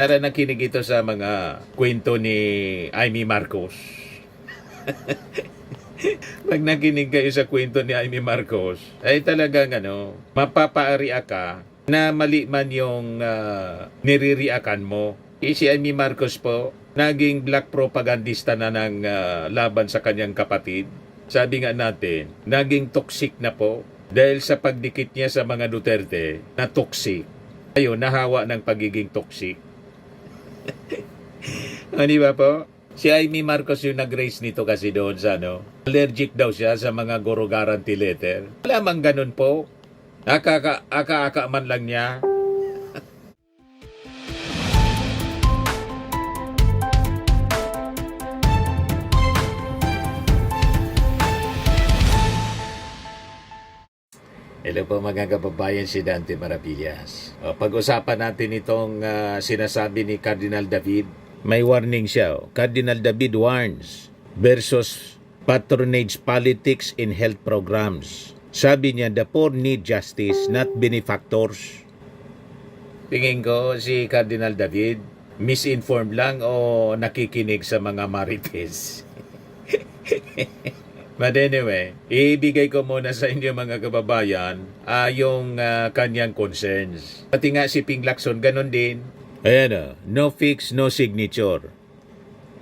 Para nakinig ito sa mga kwento ni Amy Marcos. Pag nakinig kayo sa kwento ni Amy Marcos, ay talagang mapapaariya ka na mali man yung niririakan mo. Si Amy Marcos po, naging black propagandista na ng laban sa kanyang kapatid. Sabi nga natin, naging toxic na po dahil sa pagdikit niya sa mga Duterte na toxic. Ayun, nahawa ng pagiging toxic. Di ba po? Si Amy Marcos yung nag-raise nito kasi doon sa allergic daw siya sa mga goro guarantee letter. Wala mang ganun po. Aka-aka man lang niya. Hello po mga kababayan, si Dante Maravillas. Pag-usapan natin itong sinasabi ni Cardinal David. May warning siya. Cardinal David warns versus patronage politics in health programs. Sabi niya, the poor need justice, not benefactors. Tingin ko si Cardinal David, misinformed lang o nakikinig sa mga marites. But anyway, ibigay ko muna sa inyo mga kababayan yung kanyang concerns. Pati nga si Ping Lacson, ganun din. Ayan no fix, no signature.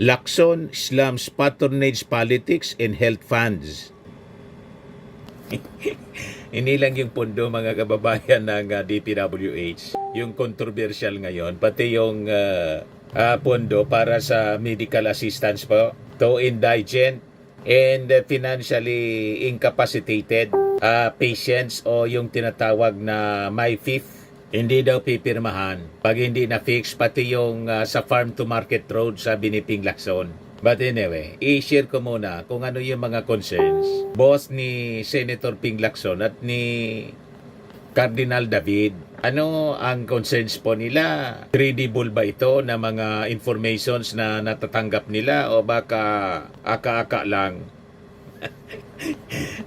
Lacson slams patronage politics in health funds. Hindi lang yung pondo mga kababayan ng DPWH, yung controversial ngayon, pati yung pondo para sa medical assistance po to indigent and financially incapacitated patients o yung tinatawag na my fifth. Hindi daw pipirmahan pag hindi na-fix, pati yung sa farm to market road, sabi ni Ping Lacson. But anyway, i-share ko muna kung ano yung mga concerns both ni Senator Ping Lacson at ni Cardinal David. Ano ang concerns po nila? Credible ba ito na mga informations na natatanggap nila o baka aka-aka lang?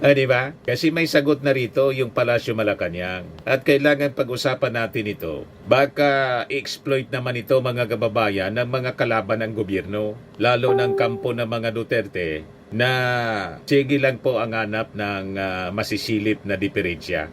Diba? Kasi may sagot na rito yung Palasyo Malacanang. At kailangan pag-usapan natin ito. Baka exploit naman ito mga kababayan ng mga kalaban ng gobyerno. Lalo ng kampo ng mga Duterte na sige lang po ang hanap ng masisilip na diferensya.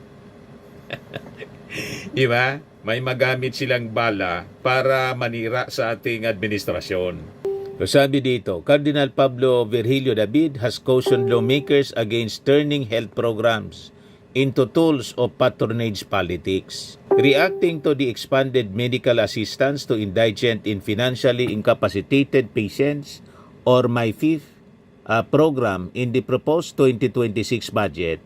Diba? May magamit silang bala para manira sa ating administrasyon. So sabi dito, Cardinal Pablo Virgilio David has cautioned lawmakers against turning health programs into tools of patronage politics. Reacting to the expanded medical assistance to indigent and financially incapacitated patients or MyFIF program in the proposed 2026 budget,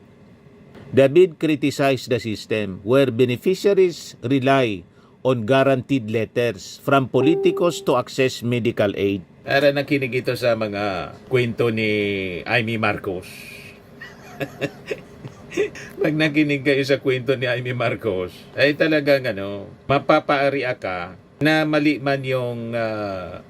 David criticized the system where beneficiaries rely on guaranteed letters from politicos to access medical aid. Para nakinig ito sa mga kwento ni Amy Marcos. Pag nakinig kayo sa kwento ni Amy Marcos, ay talagang mapapaariya ka na mali man yung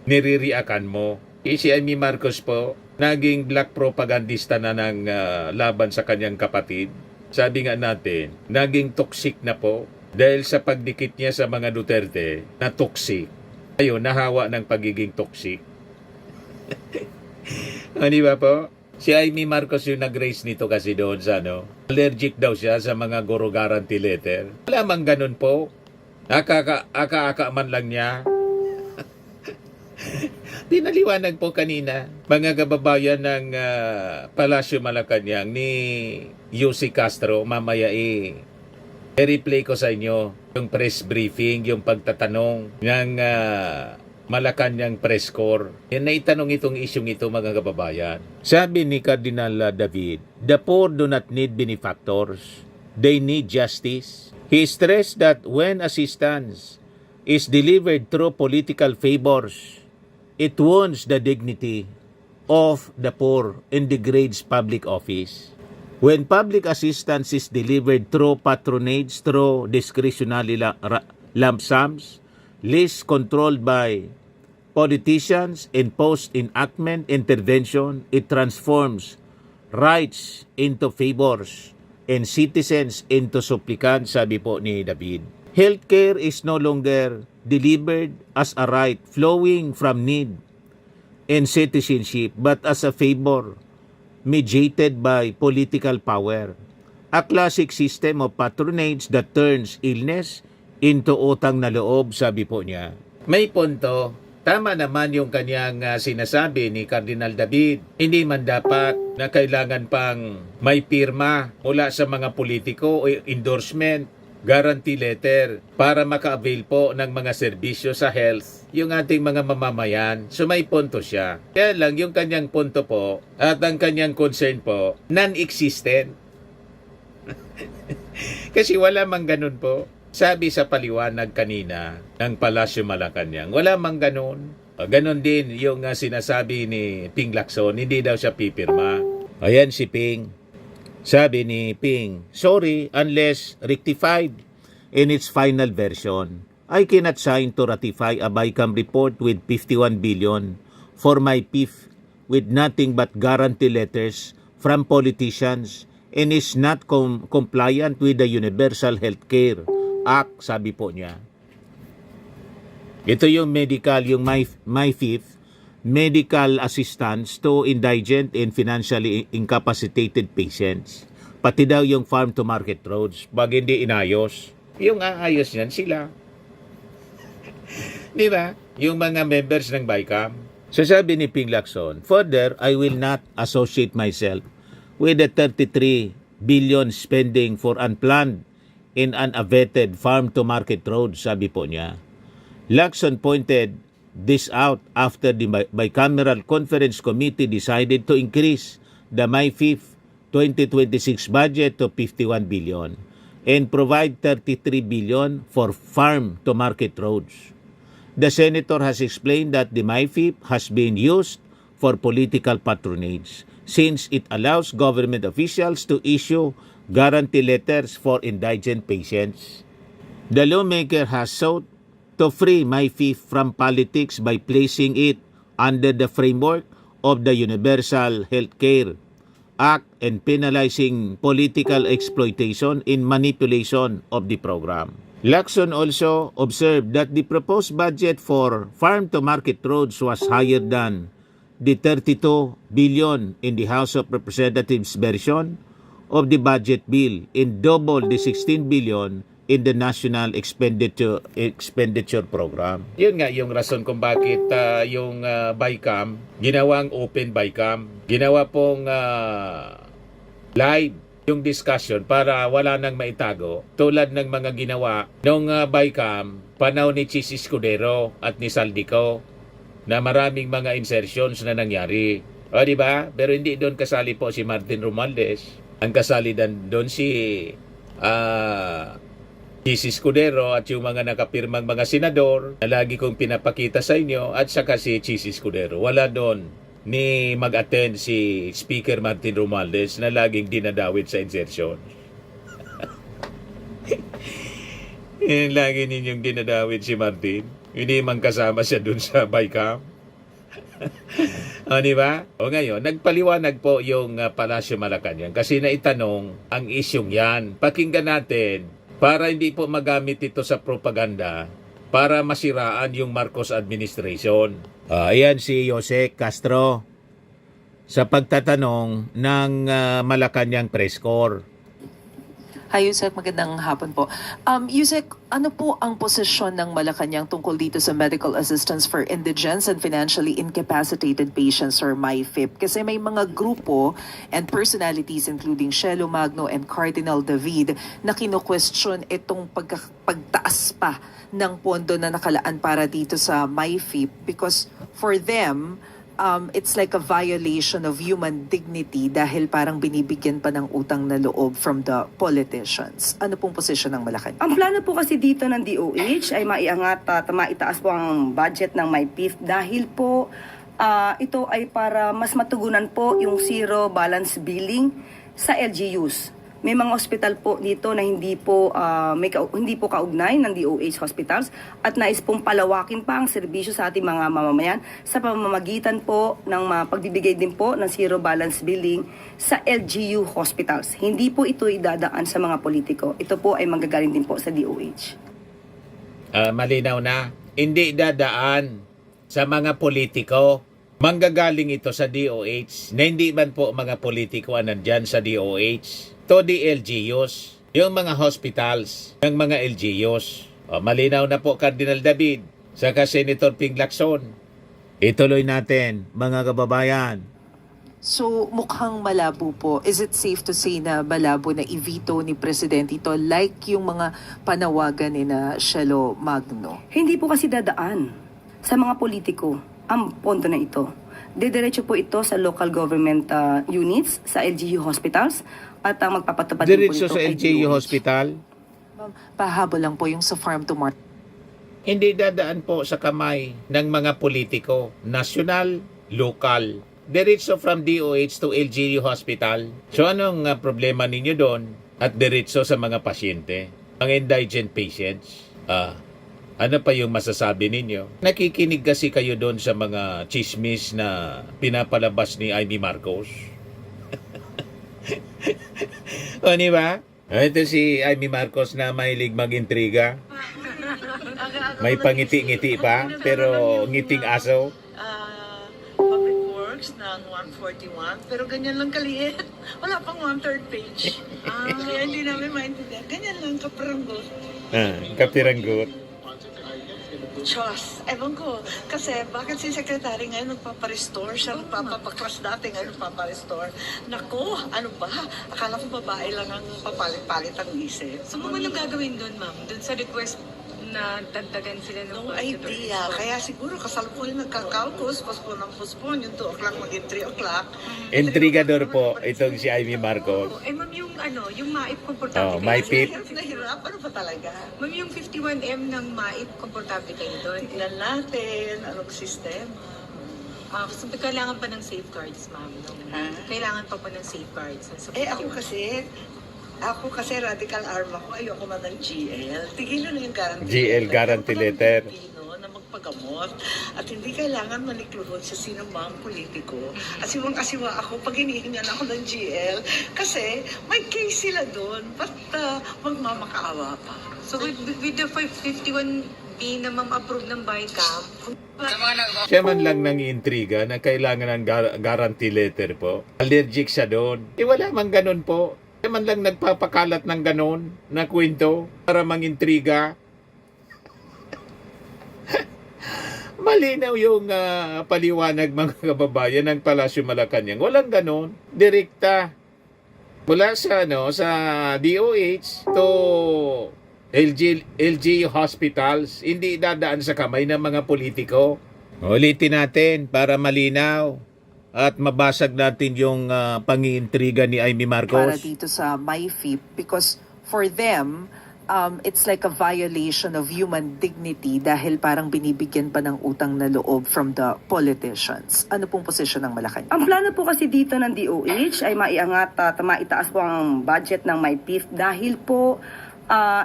niririakan mo. Si Amy Marcos po, naging black propagandista na ng laban sa kanyang kapatid. Sabi nga natin, naging toxic na po dahil sa pagdikit niya sa mga Duterte na toxic. Ayun, nahawa ng pagiging toxic. Di ba po? Si Amy Marcos yung nag-raise nito kasi doon sa allergic daw siya sa mga goro guarantee letter. Wala mang ganun po. Aka-aka man lang niya. Pinaliwanag po kanina, mga kababayan ng Palasyo Malacanang ni UC Castro, mamaya i-replay ko sa inyo yung press briefing, yung pagtatanong ng Malacanang press corps. Yan na itanong itong isyong ito mga kababayan. Sabi ni Cardinal David, the poor do not need benefactors. They need justice. He stressed that when assistance is delivered through political favors, it wounds the dignity of the poor and degrades public office. When public assistance is delivered through patronage, through discretionary lump sums, lists controlled by politicians and post-enactment intervention, it transforms rights into favors and citizens into supplicants, sabi po ni David. Healthcare is no longer delivered as a right flowing from need and citizenship, but as a favor mediated by political power. A classic system of patronage that turns illness into utang na loob, sabi po niya. May punto. Tama naman yung kanyang sinasabi ni Cardinal David. Hindi man dapat na kailangan pang may pirma mula sa mga politiko o endorsement, guarantee letter para maka-avail po ng mga serbisyo sa health yung ating mga mamamayan. So may punto siya. Kaya lang yung kanyang punto po at ang kanyang concern po, non-existent. Kasi wala mang ganun po. Sabi sa paliwanag kanina ng Palasyo Malacanang, wala mang ganun. Ganon din yung sinasabi ni Ping Lacson, hindi daw siya pipirma. Ayan si Ping. Sabi ni Ping, sorry, unless rectified in its final version, I cannot sign to ratify a BICAM report with 51 billion for my PIF with nothing but guarantee letters from politicians and is not compliant with the Universal Healthcare Act, sabi po niya. Ito yung medical, yung MyFIF, medical assistance to indigent and financially incapacitated patients. Pati daw yung farm-to-market roads, pag hindi inayos. Yung aayos niyan sila. Di ba? Yung mga members ng BICAM. So sabi ni Ping Lacson, further, I will not associate myself with the 33 billion spending for unplanned and unabated farm-to-market roads, sabi po niya. Lacson pointed this out after the Bicameral Conference Committee decided to increase the MyFIF 2026 budget to 51 billion and provide 33 billion for farm-to-market roads. The senator has explained that the MyFIF has been used for political patronage since it allows government officials to issue guarantee letters for indigent patients. The lawmaker has sought to free MyFIF from politics by placing it under the framework of the Universal Healthcare Act and penalizing political exploitation in manipulation of the program. Lacson also observed that the proposed budget for farm-to-market roads was higher than the 32 billion in the House of Representatives version of the budget bill and double the 16 billion in the National Expenditure Program. Yun nga yung rason kung bakit yung BICAM, ginawang open BICAM. Ginawa pong live yung discussion para wala nang maitago. Tulad ng mga ginawa nung BICAM, panahon ni Chis Escudero at ni Saldico na maraming mga insertions na nangyari. O di ba? Pero hindi doon kasali po si Martin Romualdez. Ang kasali doon si Chis Escudero at yung mga nakapirmang mga senador na lagi kong pinapakita sa inyo at saka si Chis Escudero. Wala doon ni mag-attend si Speaker Martin Romualdez na laging dinadawit sa insertion. Lagi ninyong dinadawit si Martin. Hindi man kasama siya dun sa BICAM. O, di ba? O ngayon, nagpaliwanag po yung Palasyo Malacanang kasi naitanong ang isyong yan. Pakinggan natin para hindi po magamit ito sa propaganda para masiraan yung Marcos administration. Ayan si Jose Castro sa pagtatanong ng Malacanang Press Corps. Hi, Yusek. Magandang hapon po. Yusek, ano po ang posisyon ng Malacanang tungkol dito sa medical assistance for indigents and financially incapacitated patients or MyFIP? Kasi may mga grupo and personalities including Shelo Magno and Cardinal David na kino-question itong pagtaas pa ng pondo na nakalaan para dito sa MyFIP because for them, it's like a violation of human dignity dahil parang binibigyan pa ng utang na loob from the politicians. Ano pong posisyon ng Malacanang? Ang plano po kasi dito ng DOH ay maiangat at maitaas po ang budget ng MyPIF dahil po ito ay para mas matugunan po yung zero balance billing sa LGUs. May mga hospital po dito na hindi po kaugnay ng DOH hospitals at nais pong palawakin pa ang serbisyo sa ating mga mamamayan sa pamamagitan po ng pagbibigay din po ng zero balance billing sa LGU hospitals. Hindi po ito idadaan sa mga politiko. Ito po ay manggagaling din po sa DOH. Malinaw na. Hindi dadaan sa mga politiko. Manggagaling ito sa DOH na hindi man po mga politiko ang nandyan sa DOH. To the LGUs, yung mga hospitals, yung mga LGUs. Malinaw na po, Cardinal David, saka Senator Ping Lacson. Ituloy natin, mga kababayan. So mukhang malabo po. Is it safe to say na malabo na i-veto ni Presidente ito like yung mga panawagan ni na Shelo Magno? Hindi po kasi dadaan sa mga politiko ang pondo na ito. Didiretso po ito sa local government units, sa LGU hospitals, at ang magpapatupad din po Diretso nito sa ay LGU DOH. Hospital. Ma'am, pahabol lang po yung sa farm to market. Hindi dadaan po sa kamay ng mga politiko, nasyonal, lokal. Diretso from DOH to LGU Hospital. So anong problema ninyo doon? At diretso sa mga pasyente, mga indigent patients. Ano pa yung masasabi ninyo? Nakikinig kasi kayo doon sa mga chismis na pinapalabas ni Amy Marcos. O, di ba? Ito si Amy Marcos na mahilig mag-intriga. May pangiti-ngiti pa, pero ngiting aso. Public Works ng 141, pero ganyan lang kaliit. Wala pang 1/3 page. Kaya hindi namin maintindihan. Ganyan lang kaparanggot. Kapiranggot. Diyos, ewan ko. Kasi bakit si Secretary ngayon nagpaparestore? Siya nagpapaklas dati, ngayon nagpaparestore. Nako, ano ba? Akala ko babae lang ang papalit-palit ang isip. So, kung anong gagawin doon, ma'am? Doon sa request na dagdagan sila ng No idea. Kaya siguro kasalukuyan nagkakalkos, postpone yung 2 o'clock, maging 3 o'clock. Intrigador po itong si Amy Marcos. Eh, ma'am, yung ano, yung MAIP komportable MAIP. kayo? Hirap na hirap. Ano ba talaga? Ma'am, yung 51M ng MAIP komportable kayo doon? Tignan natin anong sistema. So, kailangan pa ng safeguards, ma'am. No? Ha? Kailangan pa po ng safeguards. Ako kasi radical arm ako, ayoko man ng GL. Tigilan na yung guarantee GL guarantee letter. Pilipino na magpagamot at hindi kailangan manikluhod sa sino mang politiko. Asiwang-asiwa ako pag hinihingan ako ng GL kasi may case sila doon. Ba't magmamakaawa pa? So, with the 51B na ma'am approve ng BICAM, Siya man lang nang intriga na kailangan ng guarantee letter po. Allergic siya doon. Wala man ganun po. Siya man lang nagpapakalat ng ganun na kwento para mangintriga. Malinaw yung paliwanag mga kababayan ng Palasyo Malacanang. Walang ganun. Direkta. Mula sa sa DOH to LGU hospitals, hindi dadaan sa kamay ng mga politiko. Ulitin natin para malinaw at mabasag natin yung pangiintriga ni Amy Para Marcos. dito sa MyFIP because for them, it's like a violation of human dignity dahil parang binibigyan pa ng utang na loob from the politicians. Ano pong posisyon ng Malacanang? Ang plano po kasi dito ng DOH ay maiangat at maitaas po ang budget ng MyPIF dahil po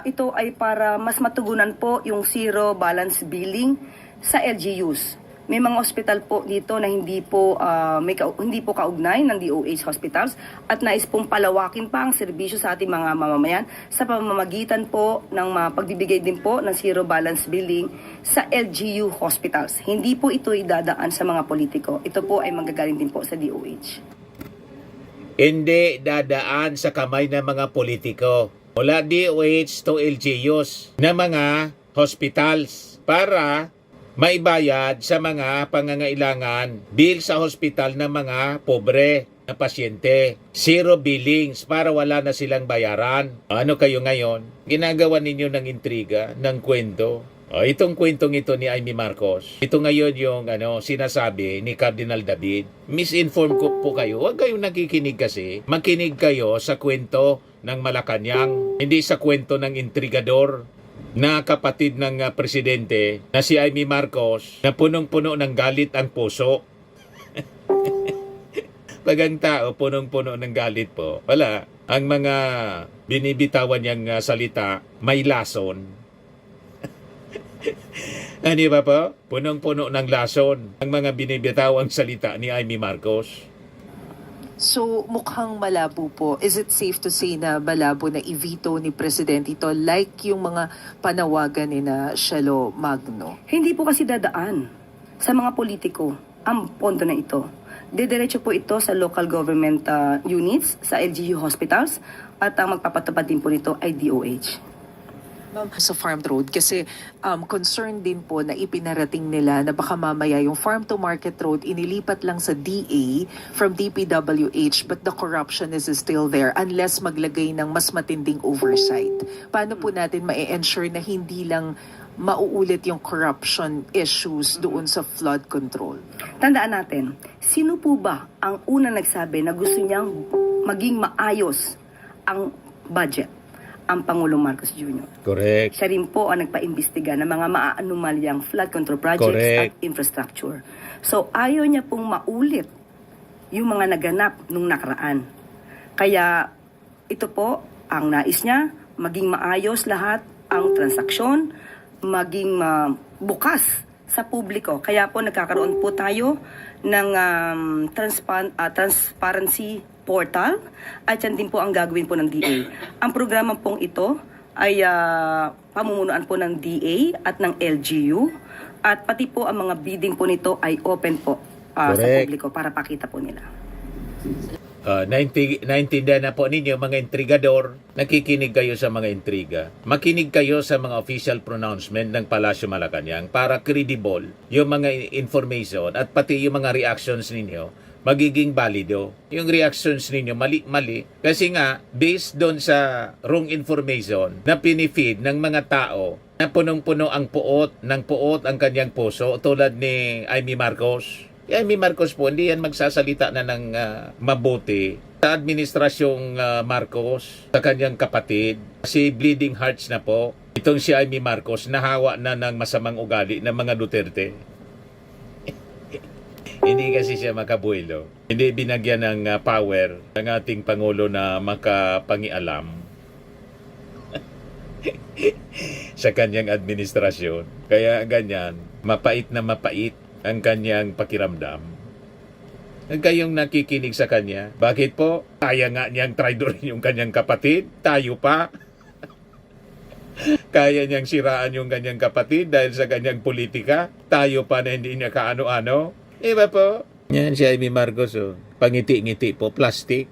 ito ay para mas matugunan po yung zero balance billing sa LGUs. May mga hospital po dito na hindi po kaugnay ng DOH hospitals at nais pong palawakin pa ang serbisyo sa ating mga mamamayan sa pamamagitan po ng pagbibigay din po ng zero balance billing sa LGU hospitals. Hindi po ito idadaan sa mga politiko. Ito po ay manggagaling din po sa DOH. Hindi dadaan sa kamay ng mga politiko. Mula DOH to LGUs na mga hospitals para maibayad sa mga pangangailangan bill sa hospital ng mga pobre na pasyente. Zero billings para wala na silang bayaran. Ano kayo ngayon? Ginagawa ninyo ng intriga, ng kwento. Itong kwentong ito ni Amy Marcos. Ito ngayon yung sinasabi ni Cardinal David. Misinform ko po kayo. Huwag kayong nakikinig kasi. Makinig kayo sa kwento ng Malacanang. Hindi sa kwento ng intrigador na kapatid ng presidente na si Amy Marcos na punong-puno ng galit ang puso. Pag ang tao punong-puno ng galit po, wala. Ang mga binibitawan niyang salita may lason. Ano ba po? Punong-puno ng lason ang mga binibitawang salita ni Amy Marcos. So mukhang malabo po. Is it safe to say na malabo na i-veto ni Presidente ito like yung mga panawagan ni na Shelo Magno? Hindi po kasi dadaan sa mga politiko ang pondo na ito. Didiretso po ito sa local government units, sa LGU hospitals, at ang magpapatupad din po nito ay DOH. Sa farm road kasi concern din po na ipinarating nila na baka mamaya yung farm to market road inilipat lang sa DA from DPWH but the corruption is still there unless maglagay ng mas matinding oversight. Paano po natin ma-ensure na hindi lang mauulit yung corruption issues doon sa flood control? Tandaan natin, sino po ba ang una nagsabi na gusto niyang maging maayos ang budget? Ang Pangulong Marcos Jr. Correct. Siya rin po ang nagpa-imbestiga ng mga maaanumalyang flood control projects Correct. at infrastructure. So ayaw niya pong maulit yung mga naganap nung nakaraan. Kaya ito po ang nais niya, maging maayos lahat ang transaksyon, maging bukas sa publiko. Kaya po nagkakaroon po tayo ng transparency portal at yan din po ang gagawin po ng DA. Ang programa pong ito ay pamumunuan po ng DA at ng LGU at pati po ang mga bidding po nito ay open po sa Correct. publiko para pakita po nila. Naintindihan na po ninyo mga intrigador, nakikinig kayo sa mga intriga. Makinig kayo sa mga official pronouncement ng Palasyo Malacanang para credible yung mga information at pati yung mga reactions ninyo magiging valido. Yung reactions ninyo mali-mali kasi nga based doon sa wrong information na pinifeed ng mga tao na punong-puno ang puot ang kanyang puso tulad ni Amy Marcos. Amy Marcos po, hindi yan magsasalita na ng mabuti sa administrasyong Marcos, sa kanyang kapatid. Si Bleeding Hearts na po. Itong si Amy Marcos, nahawa na ng masamang ugali ng mga Duterte. Hindi kasi siya makabuelo. Hindi binagyan ng power ng ating Pangulo na makapangialam sa kanyang administrasyon. Kaya ganyan, mapait na mapait ang kanyang pakiramdam. Kayong nakikinig sa kanya, bakit po? Kaya nga niyang traidorin yung kanyang kapatid, tayo pa. Kaya niyang siraan yung kanyang kapatid dahil sa kanyang politika, tayo pa na hindi niya kaano-ano. Iba po? Yan si Amy Marcos, oh. Pangiti-ngiti po, plastic.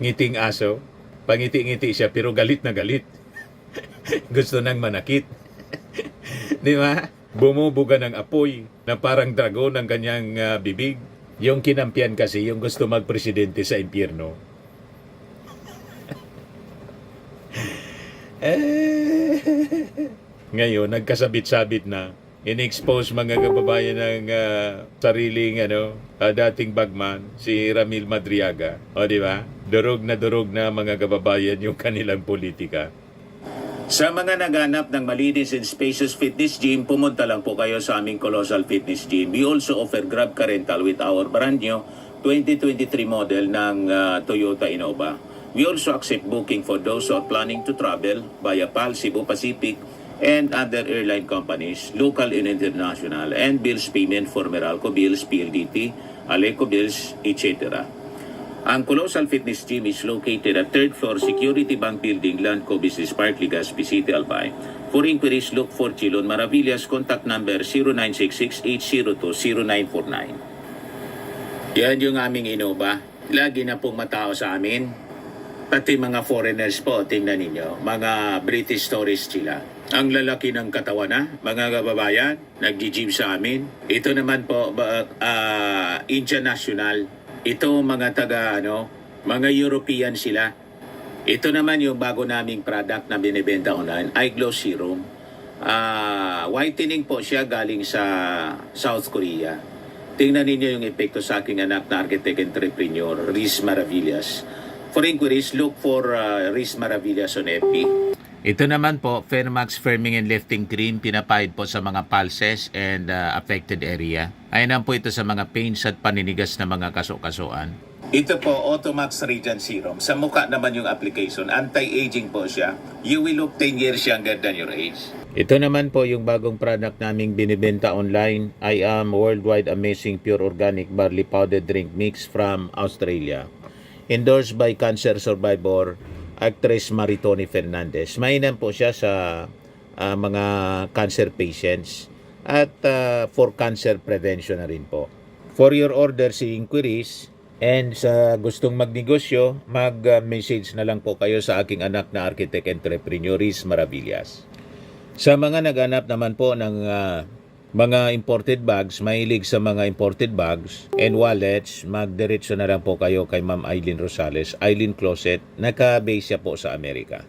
Ngiting aso. Pangiti-ngiti siya pero galit na galit. Gusto nang manakit. Di ba? Bumubuga ng apoy na parang dragon ang kanyang bibig. Yung kinampiyan kasi, yung gusto magpresidente sa impyerno. Ngayon, nagkasabit-sabit na. In-expose mga kababayan ng sariling dating bagman, si Ramil Madriaga. O di ba? Durog na mga kababayan yung kanilang politika. Sa mga naghanap ng malinis and spacious fitness gym, pumunta lang po kayo sa aming Colossal Fitness Gym. We also offer Grab Car Rental with our brand new 2023 model ng Toyota Innova. We also accept booking for those who are planning to travel via PAL, Cebu Pacific, and other airline companies, local and international, and bills payment for Meralco Bills, PLDT, Aleco Bills, etc. Ang Colossal Fitness Gym is located at 3rd floor Security Bank Building, Landco Business Park, Legazpi City, Albay. For inquiries, look for Chilon Maravillas. Contact number 0966-802-0949. Yan yung aming Innova. Lagi na pong matao sa amin. Pati mga foreigners po, tingnan ninyo. Mga British tourists sila. Ang lalaki ng katawan na, mga kababayan, nag-gym sa amin. Ito naman po, international. Ito mga mga European sila. Ito naman yung bago naming product na binibenta online, Eye Glow Serum. Whitening po siya galing sa South Korea. Tingnan ninyo yung epekto sa aking anak na architect entrepreneur, Riz Maravillas. For inquiries, look for Riz Maravillas on FB. Ito naman po, Fairmax Firming and Lifting Cream, pinapahid po sa mga pulses and affected area. Ayan po ito sa mga pains at paninigas na mga kaso-kasuan. Ito po, Automax Radiant Serum. Sa mukha naman yung application. Anti-aging po siya. You will look 10 years younger than your age. Ito naman po yung bagong product naming binibenta online. I am Worldwide Amazing Pure Organic Barley Powder Drink Mix from Australia. Endorsed by cancer survivor actress Maritoni Fernandez. Mainam po siya sa mga cancer patients at for cancer prevention na rin po. For your orders and inquiries and sa gustong magnegosyo, mag-message na lang po kayo sa aking anak na architect entrepreneur Riz Maravillas. Sa mga naghanap naman po ng mga imported bags, mahilig sa mga imported bags and wallets, magdiretso na lang po kayo kay Ma'am Eileen Rosales, Eileen Closet, naka-base siya po sa Amerika.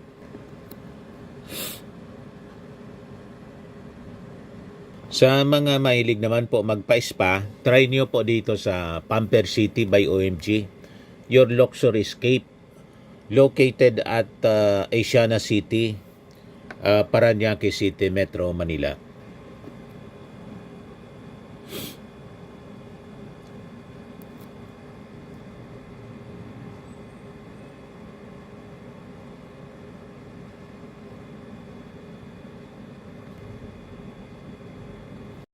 Sa mga mahilig naman po magpa-spa, try nyo po dito sa Pamper City by OMG, your luxury escape, located at Asiana City, Parañaque City, Metro Manila.